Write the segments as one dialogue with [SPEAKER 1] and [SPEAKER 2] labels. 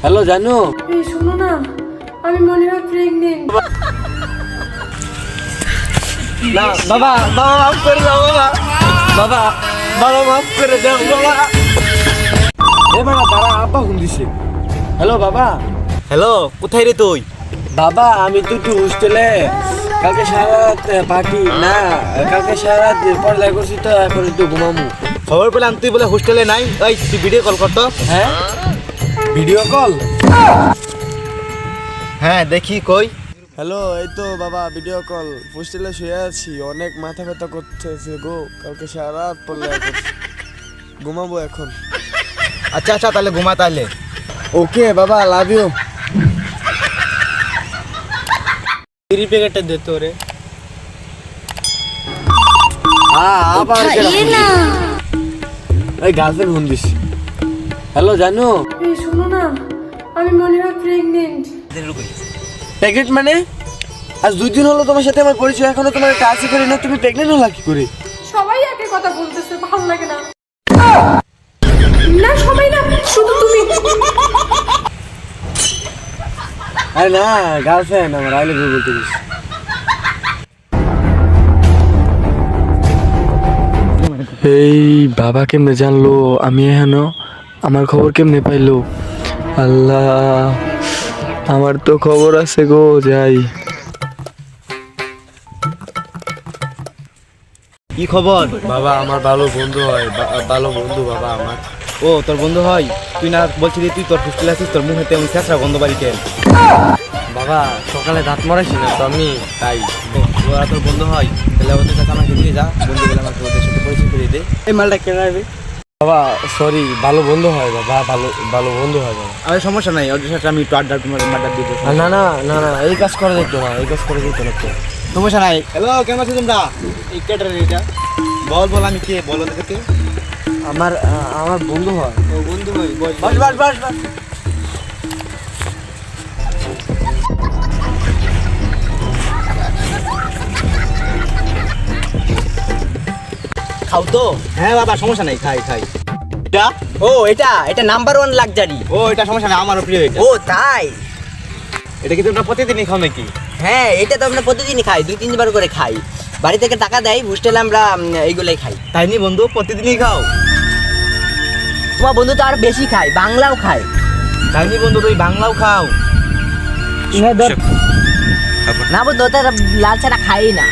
[SPEAKER 1] Hello জানো,
[SPEAKER 2] এই শোনো না, আমি মনে হয় প্রেগনেন্ট।
[SPEAKER 1] না বাবা, বাবা মাফ করে দাও বাবা, বাবা বাবা মাফ করে দাও বাবা। এ বাবা তারা আব্বা ফোন দিছে। হ্যালো বাবা।
[SPEAKER 3] হ্যালো, কোথায় রে তুই?
[SPEAKER 1] বাবা আমি তো একটু হোস্টেলে, কালকে সারা রাত পার্টি না, কালকে সারা রাত পড়ালেখা করছি তো, এখন একটু ঘুমামু।
[SPEAKER 3] খবর পেলাম তুই বলে হোস্টেলে নাই। ওই তুই ভিডিও কল কর তো।
[SPEAKER 1] হ্যাঁ ভিডিও কল?
[SPEAKER 3] হ্যাঁ দেখি কই।
[SPEAKER 1] হ্যালো, এই তো বাবা ভিডিও কল। হোস্টেলে শুয়ে আছি, অনেক মাথা ব্যথা করতেছে গো, কালকে সারা রাত পড়ালেখা করছি, ঘুমাবো এখন।
[SPEAKER 3] আচ্ছা আচ্ছা তাহলে ঘুমা তাহলে।
[SPEAKER 1] ওকে বাবা, লাভ ইউ।
[SPEAKER 3] তিরি প্যাকেটটা দে তো রে।
[SPEAKER 1] আবার এই গার্লফ্রেন্ড ফোন দিস। হ্যালো জানো,
[SPEAKER 2] এই শোনো না, আমি মনে হয় প্রেগনেন্ট।
[SPEAKER 1] প্রেগনেন্ট মানে? আজ 2 দিন হলো তোমার সাথে আমার পরিচয়, এখনো তোমার টাচই করি না, তুমি প্রেগনেন্ট হলা কি করে?
[SPEAKER 2] সবাই একই কথা বলতেছে, ভালো লাগে না। না সবাই না, শুধু তুমি।
[SPEAKER 1] আরে না, গার্লফ্রেন্ড আমার, আই লাভ ইউ বলতে দিস। এই বাবা কেমনে জানলো আমি এখানো? আমার খবর কেমনে পাইলো? আল্লাহ, আমার তো খবর আছে গো, যাই।
[SPEAKER 3] কি খবর?
[SPEAKER 1] বাবা আমার ভালো বন্ধু হয়, ভালো বন্ধু বাবা আমার।
[SPEAKER 3] ও তোর বন্ধু হয়? তুই না বলছিলি তুই তোর হোস্টেলে আছিস, তোর মুখেতে আমি শেষরা গন্ধ বাড়িতে।
[SPEAKER 1] বাবা সকালে দাঁত মরাইছি না তো আমি, তাই।
[SPEAKER 3] ওরা তোর বন্ধু হয়? তাহলে ওদের কাছে আমাকে নিয়ে যা, বন্ধু বলে আমাকে ওদের সাথে পরিচয় করিয়ে দে।
[SPEAKER 1] এই মালটা কেনা যাবে? বাবা সরি, ভালো বন্ধু হয় বাবা, ভালো ভালো বন্ধু হয় বাবা।
[SPEAKER 3] আরে সমস্যা নাই, ওদের সাথে আমি একটু আড্ডা দিব।
[SPEAKER 1] না না না না, এই কাজ করে দিত না, এই কাজ করে দিত না তো।
[SPEAKER 3] সমস্যা নাই। হ্যালো, কেমন আছো তোমরা? এই কেটার এটা বল বল, আমি কে বলো দেখে।
[SPEAKER 1] আমার আমার বন্ধু হয়।
[SPEAKER 3] ও বন্ধু ভাই, বল।
[SPEAKER 1] বাস বাস বাস বাস।
[SPEAKER 4] খাও তো।
[SPEAKER 3] হ্যাঁ বাবা, সমস্যা নাই, খাই খাই।
[SPEAKER 4] ও এটা নাম্বার 1 লাক্সারি।
[SPEAKER 3] ও এটা সমস্যা নাই, আমারও প্রিয় এটা।
[SPEAKER 4] ও তাই?
[SPEAKER 3] এটা কি তোমরা প্রতিদিনই খাও নাকি?
[SPEAKER 4] হ্যাঁ, এটা তো আমরা প্রতিদিনই খাই, 2-3 বার করে খাই। বাড়ি থেকে টাকা দেয়, হোস্টেলে আমরা এইগুলাই খাই।
[SPEAKER 3] তাই নি বন্ধু, প্রতিদিনই খাও?
[SPEAKER 4] তোমার বন্ধু তো আর বেশি খায়, বাংলাও খায়।
[SPEAKER 3] তাই নি বন্ধু, তুই বাংলাও খাও?
[SPEAKER 4] না বন্ধু, ওটা লাল ছাড়া খাই না।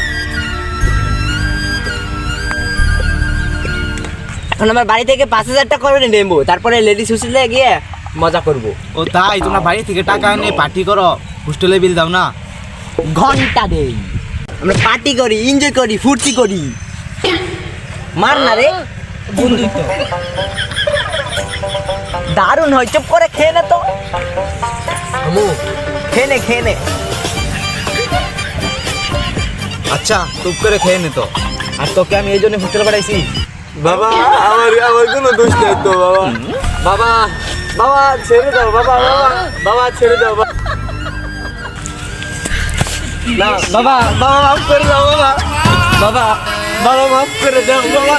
[SPEAKER 4] এখন আমার বাড়ি থেকে 5,000 টাকা করে নেবো, তারপরে লেডিস হোস্টেলে গিয়ে মজা করব।
[SPEAKER 3] ও তাই, তোমরা বাড়ি থেকে টাকা এনে পার্টি করো, হোস্টেলে বিল দাও না?
[SPEAKER 4] ঘন্টা দেই, আমরা পার্টি করি, এনজয় করি, ফুর্তি করি। মার না রে, বন্ধুই তো দারুণ হয়। চুপ করে খেয়ে নে তো, খেয়ে নে।
[SPEAKER 3] আচ্ছা টুপ করে খেয়ে নে তো। আর তোকে আমি এই জন্য হোস্টেলে পাঠাইছি।
[SPEAKER 1] বাবা আমার কোনো দোষ নেই তো বাবা। বাবা বাবা ছেড়ে দাও বাবা, বাবা বাবা ছেড়ে দাও বাবা। না বাবা, বাবা মাফ করে দাও বাবা, বাবা বাবা মাফ করে দাও বাবা।